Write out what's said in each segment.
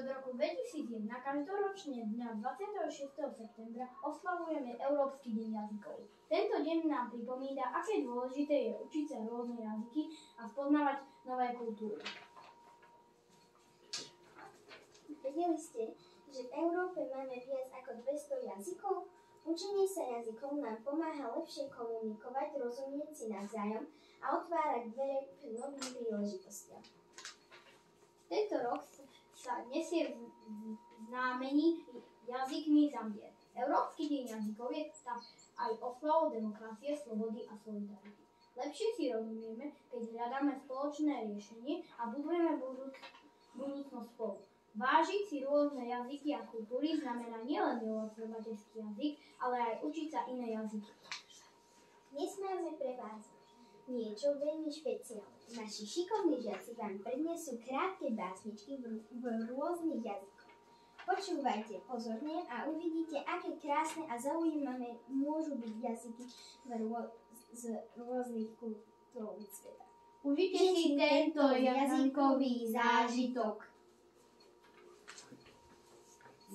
Od roku 2001 každoročne dňa 26. septembra oslavujeme Európsky deň jazykov. Tento deň nám pripomína, aké dôležité je učiť sa rôzne jazyky a spoznávať nové kultúry. Vedeli ste, že v Európe máme viac ako 200 jazykov? Učenie sa jazykov nám pomáha lepšie komunikovať, rozumieť si navzájom a otvárať dvere k novým príležitostiam. Tento rok sa nesie v znamení jazykmi Zambie. Európsky deň jazykov je tak aj oslavou demokracie, slobody a solidarity. Lepšie si rozumieme, keď hľadáme spoločné riešenie a budujeme budúcnosť spolu. Vážiť si rôzne jazyky a kultúry znamená nielen milovať materský jazyk, ale aj učiť sa iné jazyky. Dnes máme pre vás niečo veľmi špeciálne. Naši šikovní žiaci vám prednesú krátke básničky v rôznych jazykoch. Počúvajte pozorne a uvidíte, aké krásne a zaujímavé môžu byť jazyky z rôznych kultúr sveta. Užite si tento jazykový zážitok.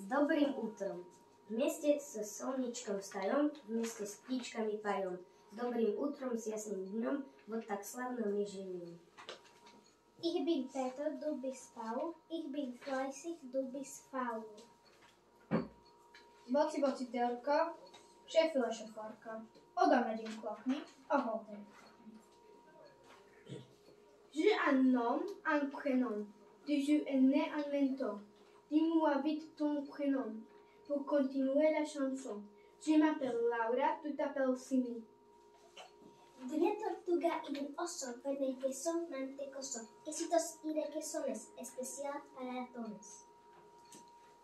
S dobrým útrom. V meste so slničkom stajom, v meste s ptíčkami pajom. S dobrým útrom, s jasným dňom, vo tak slavnom ježeniu. Ich bin Peter, du bist Paul, ich bin fleißig, du bist faul. Boci, boci, Teorko, šéfile, šofárka, odam na deň klapni, oholte. J'ai un nom, un prénom. Tu es né en lento. Dis-moi vite ton prénom pour continuer la chanson. Je m'appelle Laura, tu t'appelles Simi. Dve tortuga y un oso ven el queso mantecoso. Quesitos y de quesones, especial para ratones.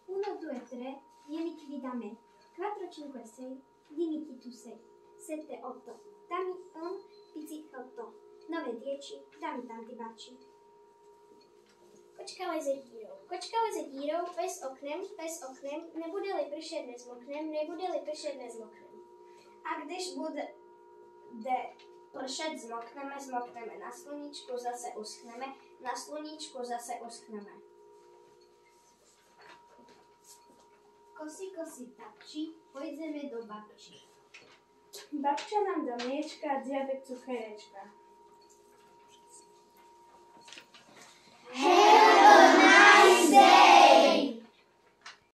1, 2, 3, vieni qui dame. 4, 5, 6, vieni qui tu sei. 7, 8, dammi un pizzicotto. 9, 10, dammi tanti baci. Kočka leze dírou, pes oknem, nebude-li pršet, nezmoknem. A když bude pršet, zmokneme, na sluníčku zase uschneme. Kosi, tapči, pôjdeme do babči. Babča nám dá mliečka a dziadek cukierečka.